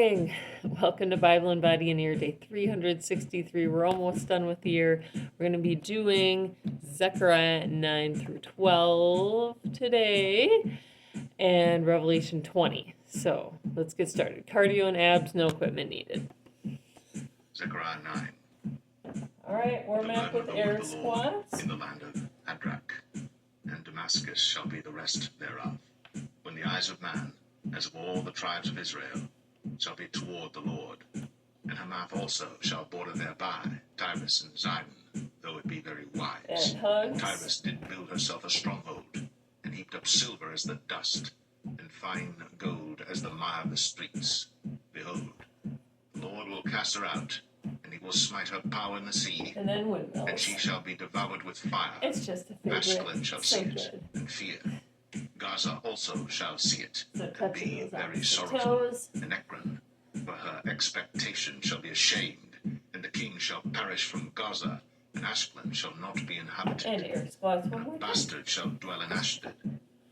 Welcome to Bible and Body and Ear, day 363. We're almost done with the year. We're going to be doing Zechariah 9 through 12 today and Revelation 20. So let's get started. Cardio and abs, no equipment needed. Zechariah 9. All right, warm up with air squats. In the land of Hadrach, and Damascus shall be the rest thereof. When the eyes of man, as of all the tribes of Israel, shall be toward the Lord, and Hamath also shall border thereby, Tyrus and Zidon, though it be very wise. And Tyrus did build herself a stronghold, and heaped up silver as the dust, and fine gold as the mire of the streets. Behold, the Lord will cast her out, and he will smite her power in the sea, and then windmills. And she shall be devoured with fire. It's just a favorite. Ashkelon shall see it, and fear. Gaza also shall see it, and be very sorrowful. And Ekron, for her expectation, shall be ashamed, and the king shall perish from Gaza, and Ashkelon shall not be inhabited. And a bastard shall dwell in Ashdod,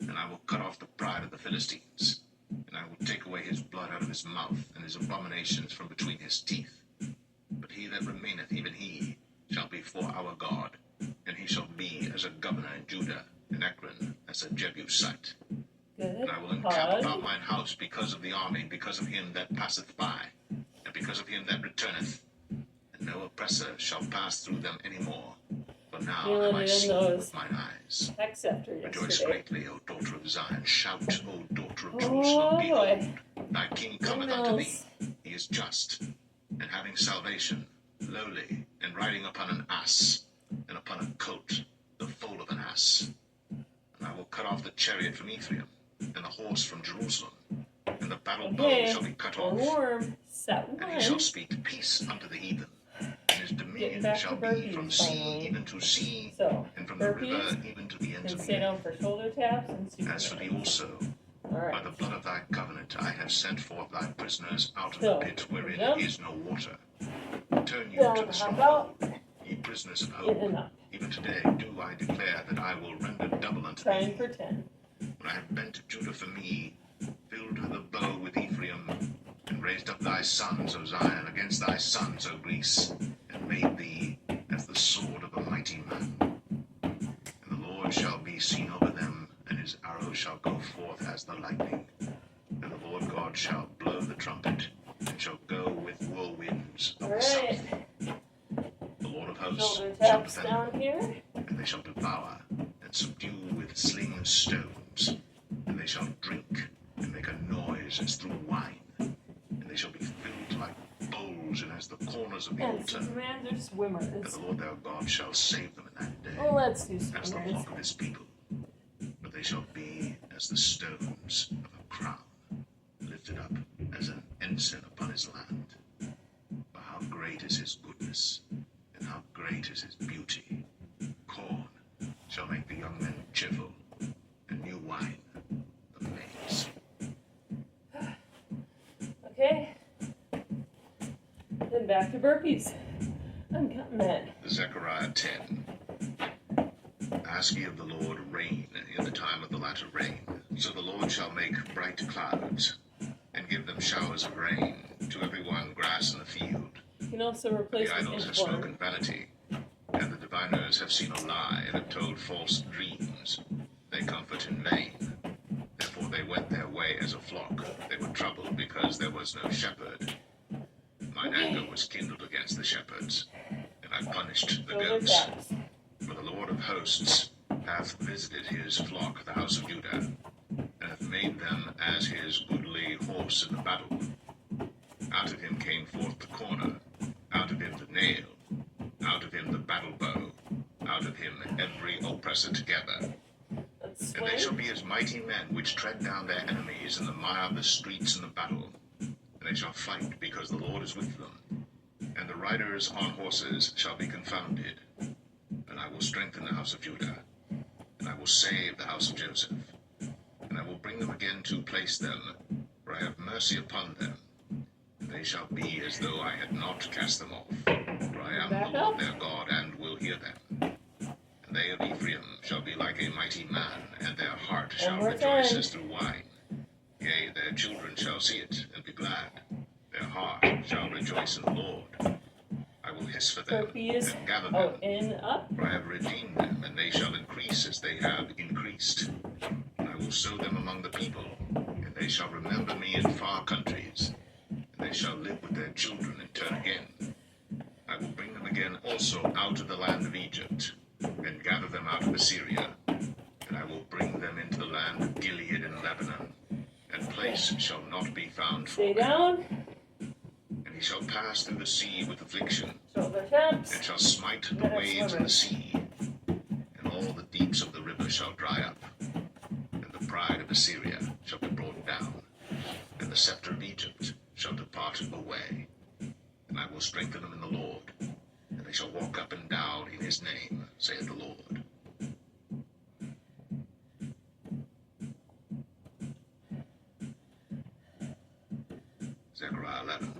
and I will cut off the pride of the Philistines, and I will take away his blood out of his mouth, and his abominations from between his teeth. But he that remaineth, even he, shall be for our God, and he shall be as a governor in Judah, and Ekron as a Jebusite. And I will encamp about mine house because of the army, because of him that passeth by, and because of him that returneth. And no oppressor shall pass through them any more. For now have I seen with mine eyes. Rejoice greatly, O daughter of Zion. Shout, O daughter of Jerusalem. Behold, thy king cometh unto thee. He is just, and having salvation, lowly, and riding upon an ass, and upon a colt, the foal of an ass. And I will cut off the chariot from Ephraim, and the horse from Jerusalem, and the battle bow shall be cut off. And he shall speak peace unto the heathen, and his dominion shall be from sea even to sea, and from the river even to the ends of the earth. As for thee also, by the blood of thy covenant I have sent forth thy prisoners out of the pit wherein is no water. Turn you to the stronghold, ye prisoners of hope. Even today do I declare that I will render double unto thee. When I have bent Judah for me, filled the bow with Ephraim, and raised up thy sons, O Zion, against thy sons, O Greece, and made thee as the sword of a mighty man. And the Lord shall be seen over them, and his arrow shall go forth as the lightning. And the Lord God shall blow the trumpet, and shall go with whirlwinds of the south. The Lord of hosts shall defend them, and they shall devour, and subdue with slinging stones. And they shall drink, and make a noise as through wine. And they shall be filled like bowls, and as the corners of the altar. And the Lord their God shall save them in that day, as the flock of his people. But they shall be as the stones of a crown, lifted up as an ensign upon his land. For how great is his goodness, and how great is his beauty. Corn shall make the young men cheerful, and new wine the maids. Okay. Then back to burpees. I'm counting that. Zechariah 10. Ask ye of the Lord rain in the time of the latter rain. So the Lord shall make bright clouds, and give them showers of rain, to every one grass in the field. You can also replace the idols have spoken vanity, and the diviners have seen a lie, and have told false dreams. They comfort in vain. Therefore they went their way as a flock. They were troubled because there was no shepherd. Mine anger was kindled against the shepherds, and I punished the goats. For the Lord of hosts hath visited his flock, the house of Judah, and hath made them as his goodly horse in the battle. Out of him came forth the corner, out of him the nail, out of him the battle bow, out of him every oppressor together. And they shall be as mighty men which tread down their enemies in the mire of the streets in the battle. And they shall fight because the Lord is with them. And the riders on horses shall be confounded. And I will strengthen the house of Judah, and I will save the house of Joseph. And I will bring them again to place them, for I have mercy upon them. And they shall be as though I had not cast them off. For I am the Lord their God, and will hear them. And they of Ephraim shall be like a mighty man, and their heart shall rejoice as through wine. Yea, their children shall see it, and be glad. rejoice in the Lord. I will hiss for them Turkeys. and gather Oh, them, in, up. for I have redeemed them, and they shall increase as they have increased. And I will sow them among the people, and they shall remember me in far countries, and they shall live with their children and turn again. I will bring them again also out of the land of Egypt, and gather them out of Assyria, and I will bring them into the land of Gilead and Lebanon, and place shall not be found for Stay them. down. And he shall pass through the sea with affliction, Shoulder taps. and shall smite the Let us waves of swim. the sea, and all the deeps of the river shall dry up, and the pride of Assyria shall be brought down, and the scepter of Egypt shall depart away. And I will strengthen them in the Lord, and they shall walk up and down in his name, saith the Lord. Zechariah 11.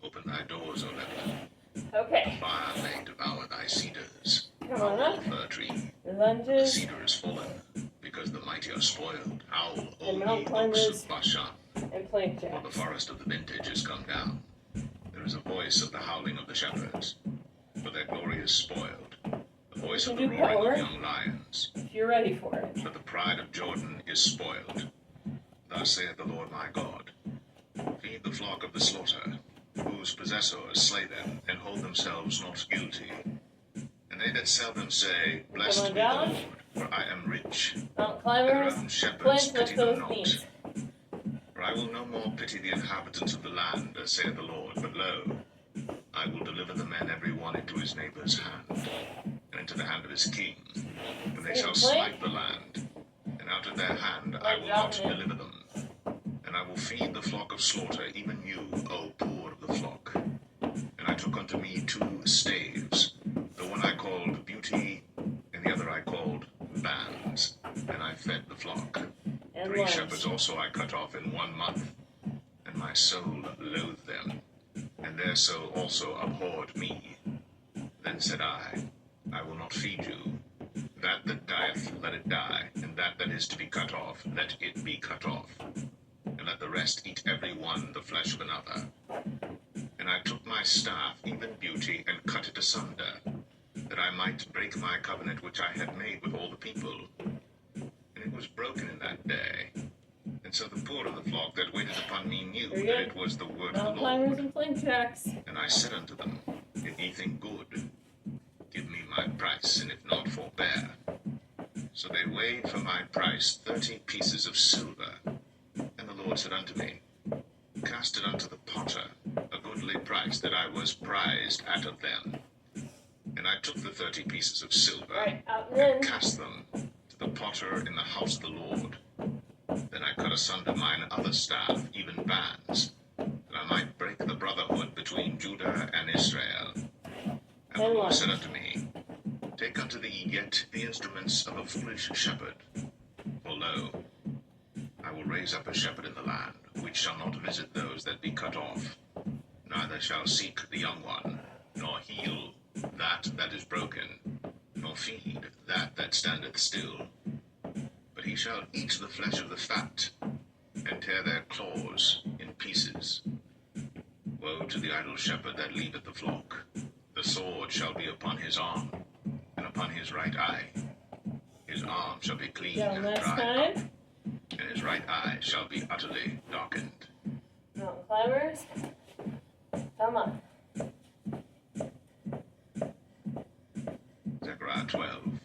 Open thy doors, O Lebanon. Okay. Fire may devour thy cedars. Come on up. Fir tree. Your The lunges. cedar is fallen, because the mighty are spoiled. Howl, O And ye mountain oaks climbers. of Bashan, And plank for the jacks. forest of the vintage is come down. There is a voice of the howling of the shepherds, for their glory is spoiled. The voice of the Can you roaring power? of young lions, If you're ready for it. for the pride of Jordan is spoiled. Thus saith the Lord my God, feed the flock of the slaughter, whose possessors slay them, and hold themselves not guilty. And they that sell them say, Blessed on be the down. Lord, for I am rich. Mountain Their climbers. own shepherds Plank pity with them those not. knees. For I will no more pity the inhabitants of the land, as saith the Lord, but lo, I will deliver the men every one into his neighbour's hand, and into the hand of his king, and they shall smite the land, and out of their hand I will not deliver them. And I will feed the flock of slaughter, even you, O poor of the flock. And I took unto me 2 staves, the one I called Beauty, and the other I called Bands, and I fed the flock. And 3 lunge. shepherds also I cut off in 1 month, and my soul loathed them, and their soul also abhorred me. Then said I will not feed you. That dieth, let it die, and that is to be cut off, let it be cut off. And let the rest eat every one the flesh of another. And I took my staff, even Beauty, and cut it asunder, that I might break my covenant which I had made with all the people. And it was broken in that day. And so the poor of the flock that waited upon me knew Very that good. it was the word of Mountain the climbers Lord. and plank jacks. And I said unto them, If ye think good, give me my price, and if not, forbear. So they weighed for my price 30 pieces of silver. And the Lord said unto me, Cast it unto the potter, a goodly price that I was prized out of them. And I took the 30 pieces of silver, Right, out and and in. cast them to the potter in the house of the Lord. Then I cut asunder mine other staff, even bands, that I might break the brotherhood between Judah and Israel. And the Lord said unto me, Take unto thee yet the instruments of a foolish shepherd. For lo, I will raise up a shepherd in the land, which shall not visit those that be cut off, neither shall seek the young one, nor heal that is broken, nor feed that standeth still. But he shall eat the flesh of the fat, and tear their claws in pieces. Woe to the idle shepherd that leaveth the flock. The sword shall be upon his arm, and upon his right eye. His arm shall be clean Down and last dried up, time. and his right eye shall be utterly darkened. Mountain climbers. Come on. Zechariah 12.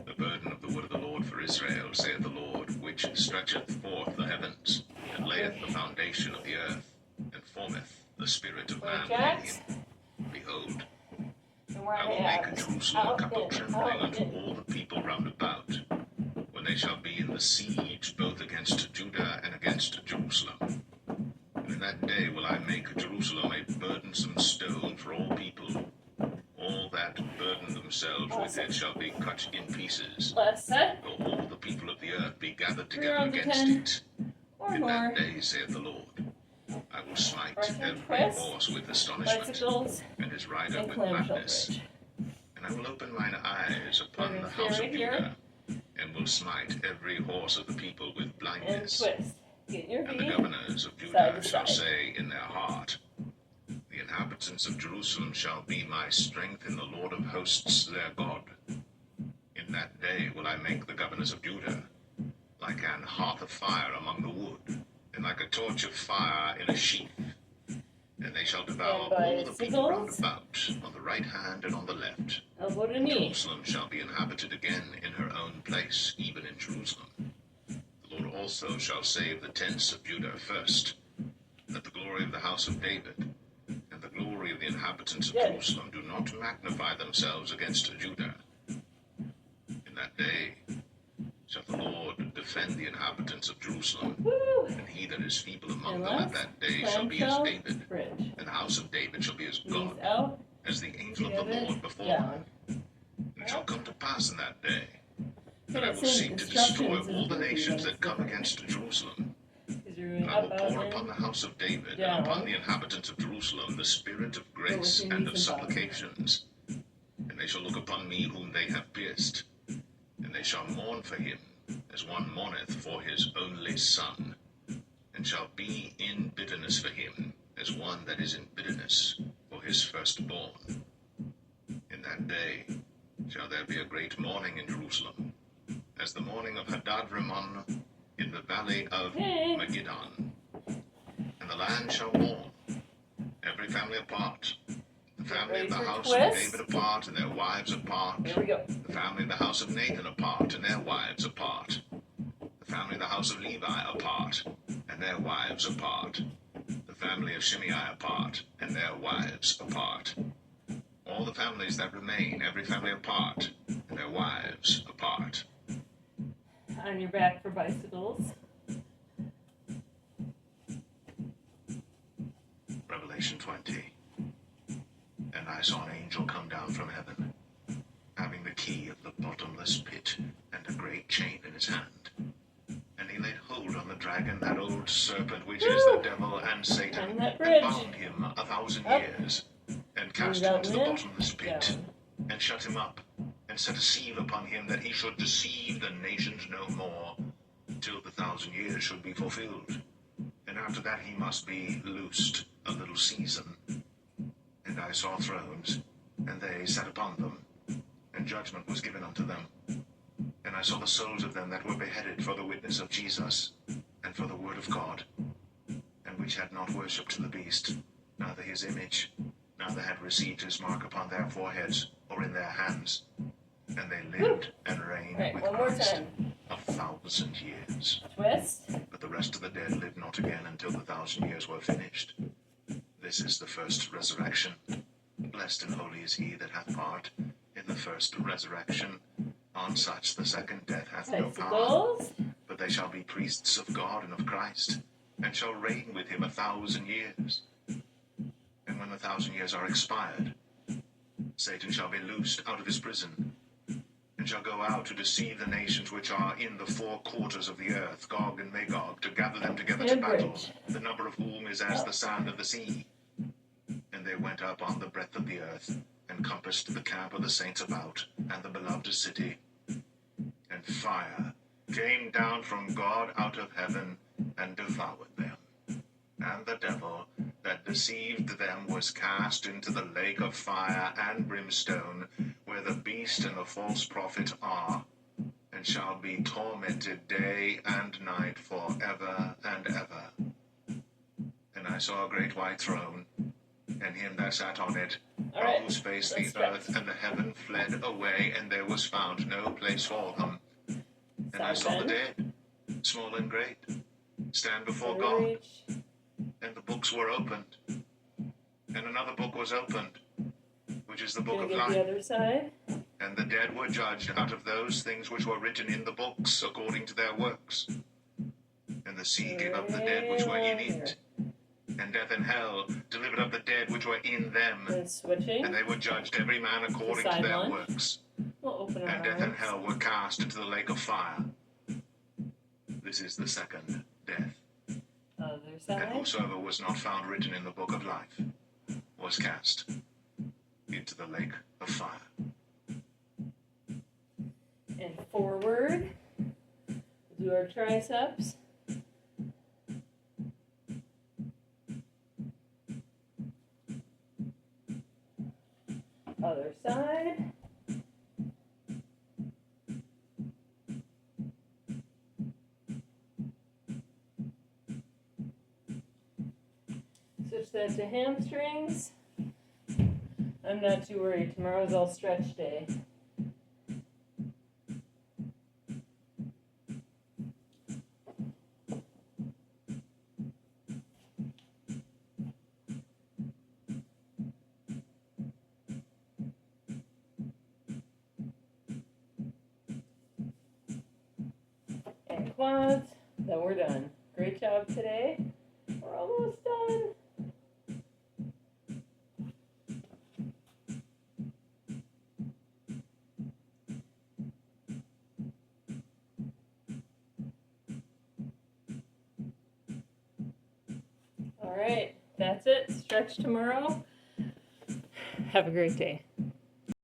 The burden of the word of the Lord for Israel, saith the Lord, which stretcheth forth the heavens, and layeth the foundation of the earth, and formeth the spirit of man within Jacks. him. Behold, And where I they will make at? Jerusalem a Out cup of in, trembling out unto in. all the people round about, when they shall be in the siege both against Judah and against Jerusalem. And in that day will I make Jerusalem a burdensome stone for all people. All that burden themselves with it shall be cut in pieces. Last set. Though all the people of the earth be gathered 3 together rounds of against 10 it. or In more. that day, saith the Lord, I will smite Russian every twist, horse with astonishment, Bicycles and his rider and with clamshell madness. bridge. And I will open mine eyes upon We're the gonna stay house of right here. Judah, and will smite every horse of the people with And blindness. twist. Get your And the feet. governors of Side Judah to shall side. say in their heart, the inhabitants of Jerusalem shall be my strength in the Lord of hosts their God. In that day will I make the governors of Judah like an hearth of fire among the wood, and like a torch of fire in a sheath. And they shall devour all the people round about, on the right hand and on the left. Elbow to knee. Jerusalem shall be inhabited again in her own place, even in Jerusalem. The Lord also shall save the tents of Judah first, that the glory of the house of David and the glory of the inhabitants of Jerusalem do not magnify themselves against Judah. In that day shall the Lord defend the inhabitants of Jerusalem, and he that is feeble among them at that day shall be as David, and the house of David shall be as God, as the angel of the Lord before him. And it shall come to pass in that day that I will seek to destroy all the nations that come against Jerusalem. And I will pour upon the house of David and upon the inhabitants of Jerusalem the spirit of grace and of supplications. And they shall look upon me whom they have pierced, and they shall mourn for him as one mourneth for his only son, and shall be in bitterness for him as one that is in bitterness for his firstborn. In that day shall there be a great mourning in Jerusalem, as the mourning of Hadad-rimmon in the valley of Megiddon. And the land shall mourn, every family apart, the family of the house of David apart, and their wives apart. There we go. The family of the house of Nathan apart, and their wives apart. The family of the house of Levi apart, and their wives apart. The family of Shimei apart, and their wives apart. All the families that remain, every family apart, and their wives apart. On your back for bicycles. Revelation 20. And I saw an angel come down from heaven, having the key of the bottomless pit and a great chain in his hand. And he laid hold on the dragon, that old serpent, which is the devil and Satan, and bound him 1,000 years, and cast him into the bottomless pit, and shut him up, and set a seal upon him, that he should deceive the nations no more, till the 1,000 years should be fulfilled. And after that he must be loosed a little season. And I saw thrones, and they sat upon them, and judgment was given unto them. And I saw the souls of them that were beheaded for the witness of Jesus, and for the word of God, and which had not worshipped the beast, neither his image, neither had received his mark upon their foreheads or in their hands. And they lived and reigned with Christ 1,000 years. Twist. But the rest of the dead lived not again until the 1,000 years were finished. This is the first resurrection. Blessed and holy is he that hath part in the first resurrection. On such the second death hath no power. But they shall be priests of God and of Christ, and shall reign with him 1,000 years. And when the 1,000 years are expired, Satan shall be loosed out of his prison, and shall go out to deceive the nations which are in the four quarters of the earth, Gog and Magog, to gather them together to battle, the number of whom is as the sand of the sea. And they went up on the breadth of the earth, and compassed the camp of the saints about, and the beloved city. And fire came down from God out of heaven, and devoured them. And the devil that deceived them was cast into the lake of fire and brimstone, where the beast and the false prophet are, and shall be tormented day and night forever and ever. And I saw a great white throne, and him that sat on it, from whose face the earth and the heaven fled away, and there was found no place for them. And I saw the dead, small and great, stand before God, and the books were opened. And another book was opened, which is the book of life. The other side. And the dead were judged out of those things which were written in the books according to their works. And the sea gave up the dead which were in it. And death and hell delivered up the dead which were in them. And they were judged every man according to their works. And death and hell were cast into the lake of fire. This is the second death. And whosoever was not found written in the book of life was cast into the lake of fire. And forward. Do our triceps. Other side. Switch that to hamstrings. I'm not too worried. Tomorrow's all stretch day. And quads. Then we're done. Great job today. We're almost done. All right, that's it. Stretch tomorrow. Have a great day.